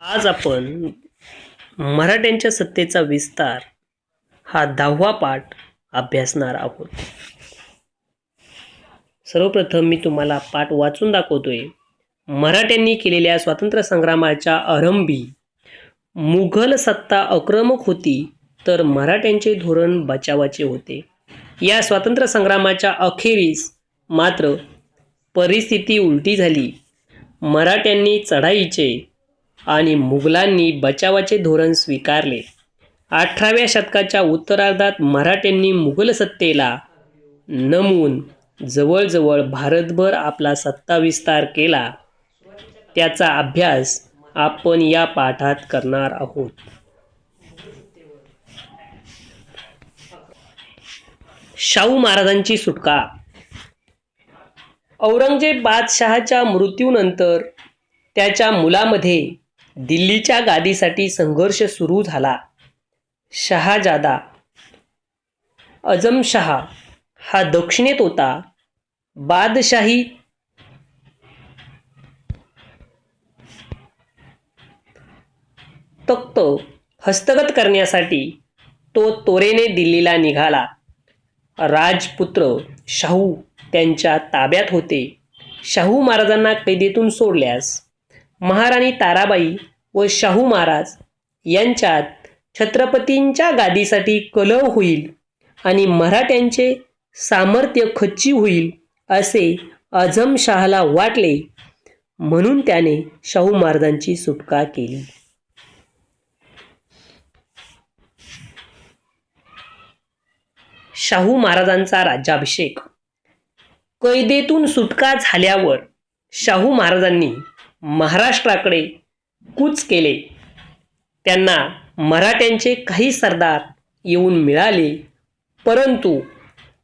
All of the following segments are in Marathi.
आज आपण मराठ्यांच्या सत्तेचा विस्तार हा 10वा पाठ अभ्यासणार आहोत. सर्वप्रथम मी तुम्हाला पाठ वाचून दाखवतोय. मराठ्यांनी केलेल्या स्वातंत्र्य संग्रामाच्या आरंभी मुघल सत्ता आक्रमक होती, तर मराठ्यांचे धोरण बचावाचे होते. या स्वातंत्र्य संग्रामाच्या अखेरीस मात्र परिस्थिती उलटी झाली. मराठ्यांनी चढाईचे आणि मुघलांनी बचावाचे धोरण स्वीकारले. 18व्या शतकाच्या उत्तरार्धात मराठ्यांनी मुघल सत्तेला नमून जवळजवळ भारतभर आपला सत्ता विस्तार केला. त्याचा अभ्यास आपण या पाठात करणार आहोत. शाहू महाराजांची सुटका. औरंगजेब बादशहाच्या मृत्यूनंतर त्याच्या मुलामध्ये दिल्लीच्या गादीसाठी संघर्ष सुरू झाला. शहाजादा आझमशहा हा दक्षिणेत होता. बादशाही तख्त हस्तगत करण्यासाठी तो त्वरेने दिल्लीला निघाला. राजपुत्र शाहू त्यांच्या ताब्यात होते. शाहू महाराजांना कैदेतून सोडल्यास महाराणी ताराबाई व शाहू महाराज यांच्यात छत्रपतींच्या गादीसाठी कलह होईल आणि मराठ्यांचे सामर्थ्य खच्ची होईल असे आझमशहाला वाटले, म्हणून त्याने शाहू महाराजांची सुटका केली. शाहू महाराजांचा राज्याभिषेक. कैदेतून सुटका झाल्यावर शाहू महाराजांनी महाराष्ट्राकडे कूच केले. त्यांना मराठ्यांचे काही सरदार येऊन मिळाले, परंतु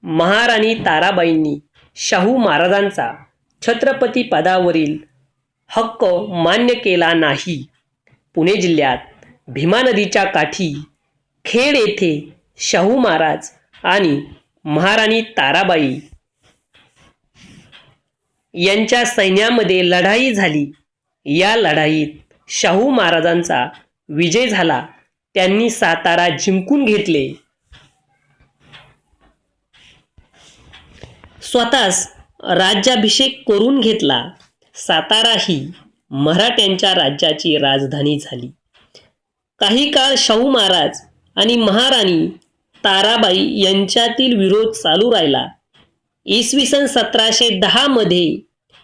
महाराणी ताराबाईंनी शाहू महाराजांचा छत्रपती पदावरील हक्क मान्य केला नाही. पुणे जिल्ह्यात भीमा नदीच्या काठी खेड येथे शाहू महाराज आणि महाराणी ताराबाई यांच्या सैन्यामध्ये लढाई झाली. या लढाईत शाहू महाराजांचा विजय झाला. त्यांनी सातारा जिंकून घेतले. स्वतःच राज्याभिषेक करून घेतला. सातारा ही मराठ्यांच्या राज्याची राजधानी झाली. काही काळ शाहू महाराज आणि महाराणी ताराबाई यांच्यातील विरोध चालू राहिला. इसवी सन 1710 मध्ये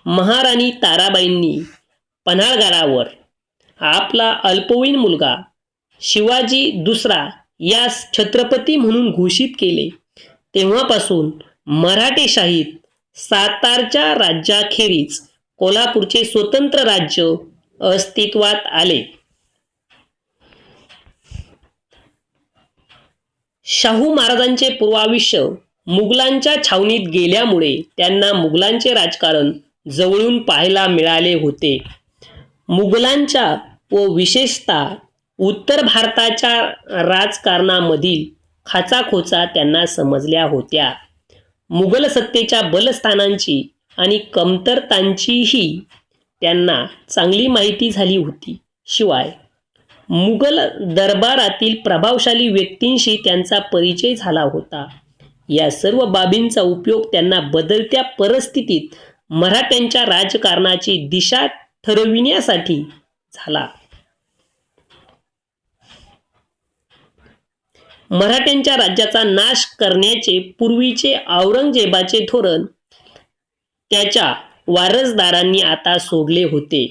महाराणी ताराबाईंनी पन्हाळगडावर आपला अल्पवयीन मुलगा शिवाजी दुसरा यास छत्रपती म्हणून घोषित केले. तेव्हापासून मराठेशाहीत सातारच्या राज्याखेरीज कोल्हापूरचे स्वतंत्र राज्य अस्तित्वात आले. शाहू महाराजांचे पूर्वायुष्य मुघलांच्या छावणीत गेल्यामुळे त्यांना मुघलांचे राजकारण जवळून पाहायला मिळाले होते. मुघलांच्या व विशेषतः उत्तर भारताच्या राजकारणामधील खाचाखोचा त्यांना समजल्या होत्या. मुघल सत्तेच्या बलस्थानांची आणि कमतरतांचीही त्यांना चांगली माहिती झाली होती. शिवाय मुघल दरबारातील प्रभावशाली व्यक्तींशी त्यांचा परिचय झाला होता. या सर्व बाबींचा उपयोग त्यांना बदलत्या परिस्थितीत मराठ्यांच्या राजकारणाची दिशा ठरविण्यासाठी झाला. मराठ्यांच्या राज्याचा नाश करण्याचे पूर्वीचे औरंगजेबाचे धोरण त्याच्या वारसदारांनी आता सोडले होते.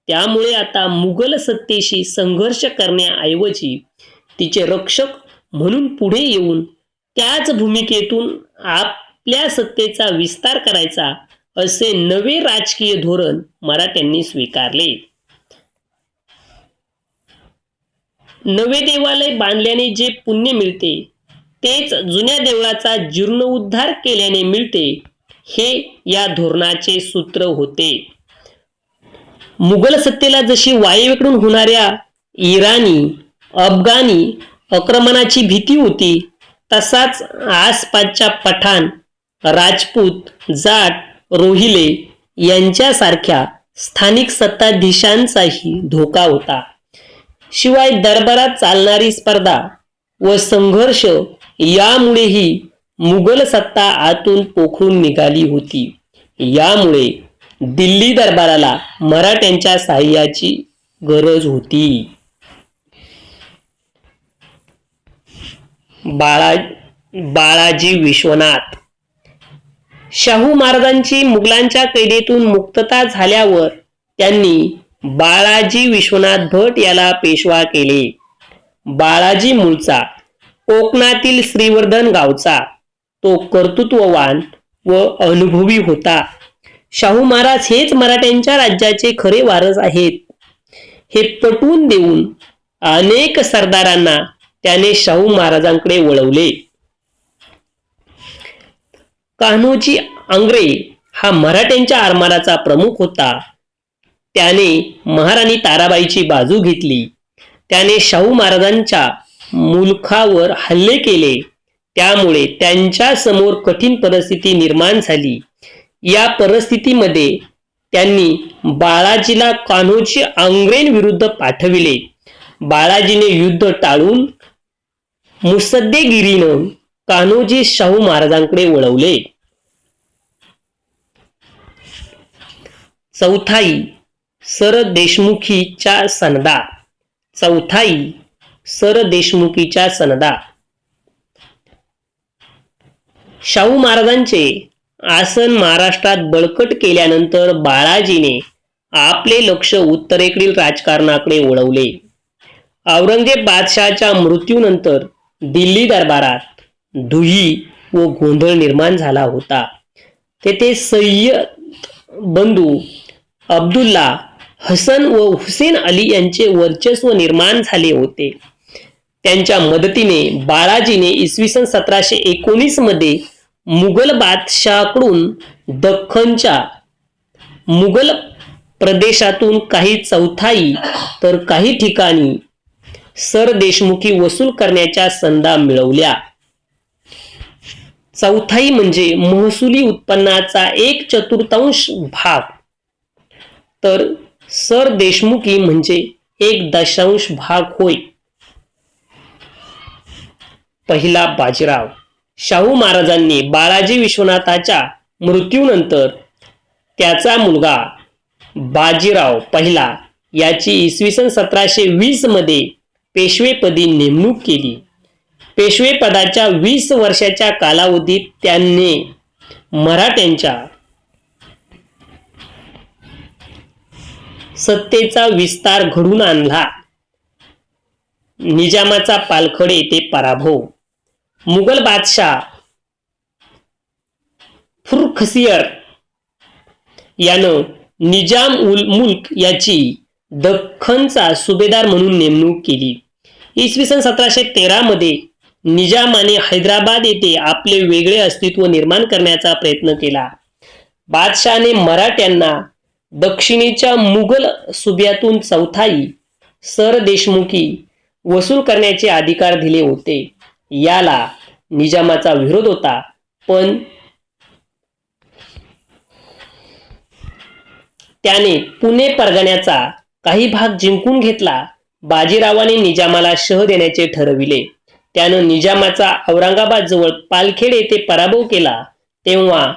त्यामुळे आता मुघल सत्तेशी संघर्ष करण्याऐवजी तिचे रक्षक म्हणून पुढे येऊन त्याच भूमिकेतून आपल्या सत्तेचा विस्तार करायचा असे नवे राजकीय धोरण मराठ्यांनी स्वीकारले. नवे देवालय बांधल्याने जे पुण्य मिळते तेच जुन्या देवळाचा जीर्णोद्धार केल्याने मिळते, हे या धोरणाचे सूत्र होते. मुघल सत्तेला जशी वायव्येकडून होणाऱ्या इराणी अफगाणी आक्रमणाची भीती होती, तसाच आसपासच्या पठाण, राजपूत, जाट, रोहिले यांच्यासारख्या स्थानिक सत्ताधीशांचाही धोका होता. शिवाय दरबारात चालणारी स्पर्धा व संघर्ष यामुळेही मुघल सत्ता आतून पोखरून निघाली होती. यामुळे दिल्ली दरबाराला मराठ्यांच्या सहाय्याची गरज होती. बाळाजी विश्वनाथ. शाहू महाराजांची मुघलांच्या कैदेतून मुक्तता झाल्यावर त्यांनी बाळाजी विश्वनाथ भट याला पेशवा केले. बाळाजी मूळचा कोकणातील श्रीवर्धन गावचा. तो कर्तृत्ववान व अनुभवी होता. शाहू महाराज हेच मराठ्यांच्या राज्याचे खरे वारस आहेत हे पटवून देऊन अनेक सरदारांना त्याने शाहू महाराजांकडे वळवले. कान्होजी आंग्रे हा मराठ्यांच्या आरमाराचा प्रमुख होता. त्याने महाराणी ताराबाईची बाजू घेतली. त्याने शाहू महाराजांच्या मुलखावर हल्ले केले. त्यामुळे त्यांच्या समोर कठीण परिस्थिती निर्माण झाली. या परिस्थितीमध्ये त्यांनी बाळाजीला कान्होजी आंग्रेंविरुद्ध पाठविले. बाळाजीने युद्ध टाळून मुत्सद्देगिरीनं कान्होजी शाहू महाराजांकडे वळवले. चौथाई सरदेशमुखीच्या सनदा. चौथाई सरदेशमुखीच्या सनदा. शाहू महाराजांचे आसन महाराष्ट्रात बळकट केल्यानंतर बाळाजीने आपले लक्ष उत्तरेकडील राजकारणाकडे वळवले. औरंगजेब बादशहाच्या मृत्यूनंतर दिल्ली दरबारात दुही व गोंधळ निर्माण झाला होता. तेथे सय्यद बंधू अब्दुल्ला हसन व हुसेन अली यांचे वर्चस्व निर्माण झाले होते. त्यांच्या मदतीने बाळाजीने इसवी सन 1719 मध्ये मुघल बादशहाकडून दख्खनच्या मुघल प्रदेशातून काही चौथाई तर काही ठिकाणी सरदेशमुखी वसूल करण्याच्या संधी मिळवल्या. चौथाई म्हणजे महसुली उत्पन्नाचा 1/4 भाग, तर सरदेशमुखी म्हणजे 1/10 भाग होय. पहिला बाजीराव. शाहू महाराजांनी बाळाजी विश्वनाथाच्या मृत्यूनंतर त्याचा मुलगा बाजीराव पहिला याची इसवी सन 1720 मध्ये पेशवेपदी नेमणूक केली. पेशवेपदाच्या 20 वर्षाच्या कालावधीत त्यांनी मराठ्यांच्या सत्तेचा विस्तार घडून आणला. निजामाचा पालखड येथे पराभव. मुघल बादशाह फुरखसियर यानं निजाम उल मुल्क याची दख्खनचा सुभेदार म्हणून नेमणूक केली. इसवी सन 1713 मध्ये निजामाने हैदराबाद येथे आपले वेगळे अस्तित्व निर्माण करण्याचा प्रयत्न केला. बादशहाने मराठ्यांना दक्षिणेच्या मुघल सुभ्यातून चौथाई सरदेशमुखी वसूल करण्याचे अधिकार दिले होते. याला निजामाचा विरोध होता, पण त्याने पुणे परगण्याचा काही भाग जिंकून घेतला. बाजीरावाने निजामाला शह देण्याचे ठरविले. त्यानं निजामाचा औरंगाबाद जवळ पालखेड येथे पराभव केला. तेव्हा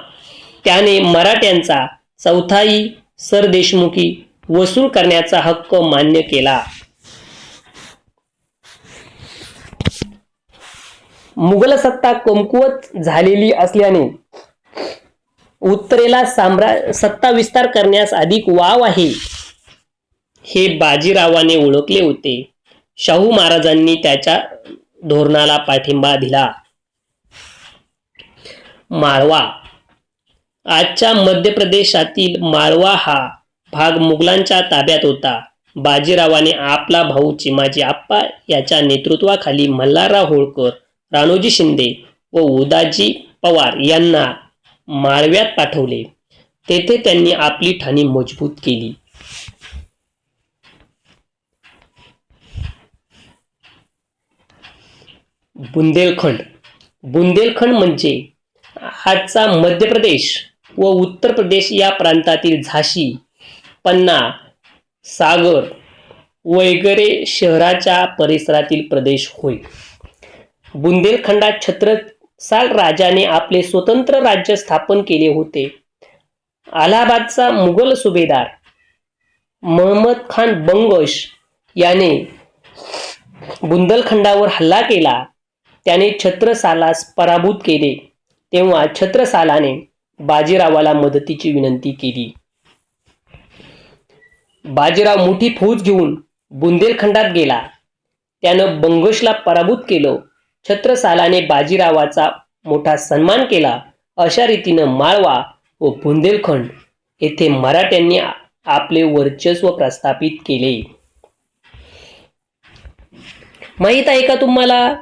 त्याने मराठ्यांचा चौथाई सरदेशमुखी वसूल करण्याचा हक्क मान्य केला. मुघल सत्ता कमकुवत झालेली असल्याने उत्तरेला सत्ता विस्तार करण्यास अधिक वाव आहे हे बाजीरावाने ओळखले होते. शाहू महाराजांनी त्याच्या धोरणाला पाठिंबा दिला. माळवा. आजच्या मध्य प्रदेशातील माळवा हा भाग मुघलांच्या ताब्यात होता. बाजीरावाने आपला भाऊ चिमाजी आप्पा याच्या नेतृत्वाखाली मल्हारराव होळकर, राणोजी शिंदे व उदाजी पवार यांना माळव्यात पाठवले. तेथे त्यांनी आपली ठाणी मजबूत केली. बुंदेलखंड. बुंदेलखंड म्हणजे आजचा मध्य प्रदेश व उत्तर प्रदेश या प्रांतातील झाशी, पन्ना, सागर वगैरे शहराच्या परिसरातील प्रदेश होय. बुंदेलखंडात छत्रसाल राजाने आपले स्वतंत्र राज्य स्थापन केले होते. अलाहाबादचा मुघल सुभेदार महमद खान बंगश याने बुंदेलखंडावर हल्ला केला. त्याने छत्रसालास पराभूत केले. तेव्हा छत्रसालाने बाजीरावाला मदतीची विनंती केली. बाजीराव मोठी फौज घेऊन बुंदेलखंडात गेला. त्यानं बंगशला पराभूत केलं. छत्रसालाने बाजीरावाचा मोठा सन्मान केला. अशा रीतीनं माळवा व बुंदेलखंड येथे मराठ्यांनी आपले वर्चस्व प्रस्थापित केले. माहित आहे का तुम्हाला?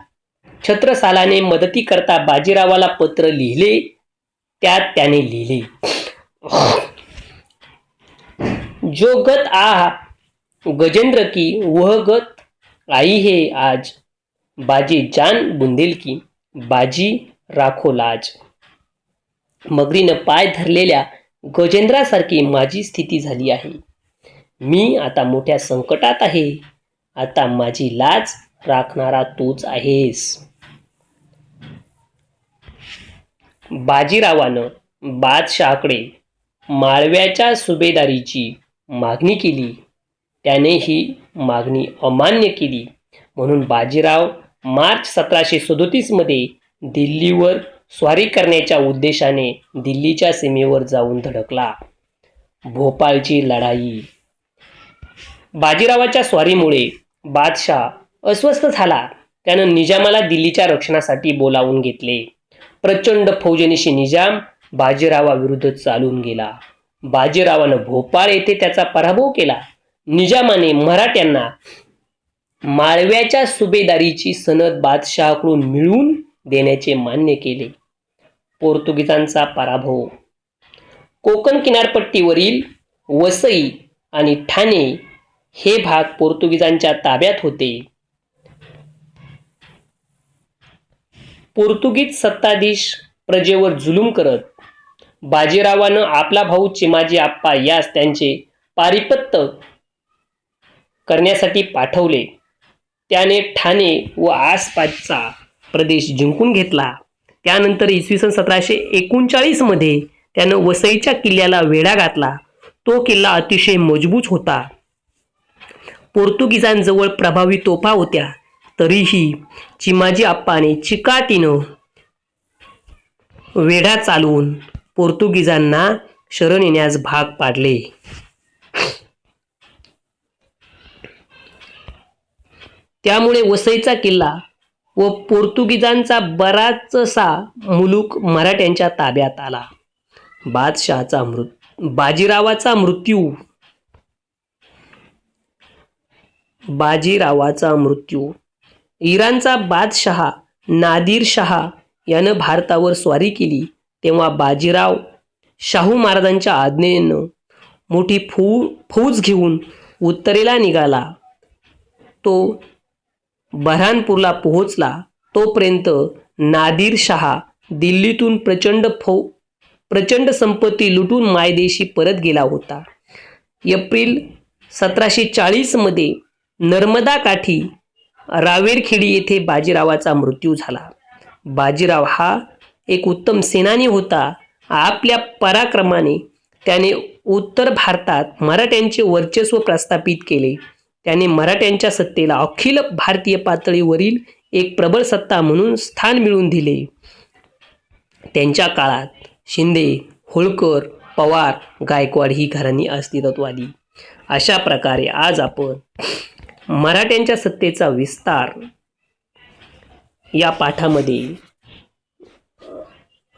छत्रसालाने मदतीकरता बाजीरावाला पत्र लिहिले. त्यात त्याने लिहिले, जो गत आ गजेंद्र की वह गत आई है आज, बाजी जान बुंदेल की बाजी राखो लाज. मगरीनं पाय धरलेल्या गजेंद्रासारखी माझी स्थिती झाली आहे. मी आता मोठ्या संकटात आहे. आता माझी लाज राखणारा तूच आहेस. बाजीरावानं बादशहाकडे माळव्याच्या सुभेदारीची मागणी केली. त्याने ही मागणी अमान्य केली. म्हणून बाजीराव मार्च 1737 मध्ये दिल्लीवर स्वारी करण्याच्या उद्देशाने दिल्लीच्या सीमेवर जाऊन धडकला. भोपाळची लढाई. बाजीरावाच्या स्वारीमुळे बादशाह अस्वस्थ झाला. त्यानं निजामाला दिल्लीच्या रक्षणासाठी बोलावून घेतले. प्रचंड फौजनीशी निजाम बाजीरावाविरुद्ध चालून गेला. बाजीरावानं भोपाळ येथे त्याचा पराभव केला. निजामाने मराठ्यांना माळव्याच्या सुभेदारीची सनद बादशहाकडून मिळवून देण्याचे मान्य केले. पोर्तुगीजांचा पराभव. कोकण किनारपट्टीवरील वसई आणि ठाणे हे भाग पोर्तुगीजांच्या ताब्यात होते. पोर्तुगीज सत्ताधीश प्रजेवर जुलूम करत बाजीरावानं आपला भाऊ चिमाजी आप्पा यास त्यांचे पारिपत्य करण्यासाठी पाठवले. त्याने ठाणे व आसपासचा प्रदेश जिंकून घेतला. त्यानंतर इसवी सन 1739 मध्ये त्यानं वसईच्या किल्ल्याला वेढा घातला. तो किल्ला अतिशय मजबूत होता. पोर्तुगीजांजवळ प्रभावी तोफा होत्या. तरीही चिमाजी आप्पाने चिकाटीनं वेढा चालवून पोर्तुगीजांना शरण येण्यास भाग पाडले. त्यामुळे वसईचा किल्ला व पोर्तुगीजांचा बराचसा मुलूक मराठ्यांच्या ताब्यात आला. बाजीरावाचा मृत्यू. इराणचा बादशहा नादिर शहा यानं भारतावर स्वारी केली. तेव्हा बाजीराव शाहू महाराजांच्या आज्ञेनं मोठी फौज घेऊन उत्तरेला निघाला. तो बऱ्हाणपूरला पोहोचला. तोपर्यंत नादिर शहा दिल्लीतून प्रचंड संपत्ती लुटून मायदेशी परत गेला होता. एप्रिल 1740 मध्ये नर्मदा काठी रावेरखेडी येथे बाजीरावाचा मृत्यू झाला. बाजीराव हा एक उत्तम सेनानी होता. आपल्या पराक्रमाने त्याने उत्तर भारतात मराठ्यांचे वर्चस्व प्रस्थापित केले. त्याने मराठ्यांच्या सत्तेला अखिल भारतीय पातळीवरील एक प्रबळ सत्ता म्हणून स्थान मिळवून दिले. त्यांच्या काळात शिंदे, होळकर, पवार, गायकवाड ही घराणी अस्तित्वात आली. अशा प्रकारे आज आपण मराठ्यांच्या सत्तेचा विस्तार या पाठामध्ये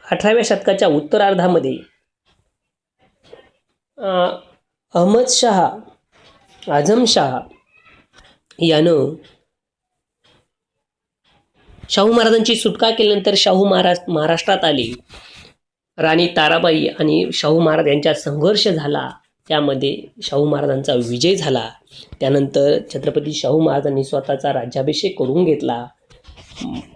18व्या शतकाच्या उत्तरार्धामध्ये आझमशहा यानं शाहू महाराजांची सुटका केल्यानंतर शाहू महाराज महाराष्ट्रात आले. राणी ताराबाई आणि शाहू महाराज यांचा संघर्ष झाला. त्यामध्ये शाहू महाराजांचा विजय झाला. त्यानंतर छत्रपती शाहू महाराजांनी स्वतःचा राज्याभिषेक करून घेतला.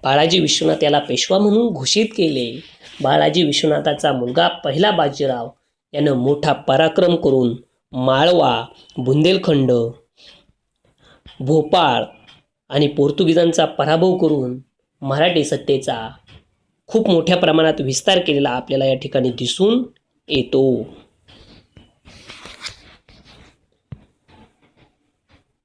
बाळाजी विश्वनाथ याला पेशवा म्हणून घोषित केले. बाळाजी विश्वनाथाचा मुलगा पहिला बाजीराव यानं मोठा पराक्रम करून माळवा, बुंदेलखंड, भोपाळ आणि पोर्तुगीजांचा पराभव करून मराठी सत्तेचा खूप मोठ्या प्रमाणात विस्तार केलेला आपल्याला या ठिकाणी दिसून येतो.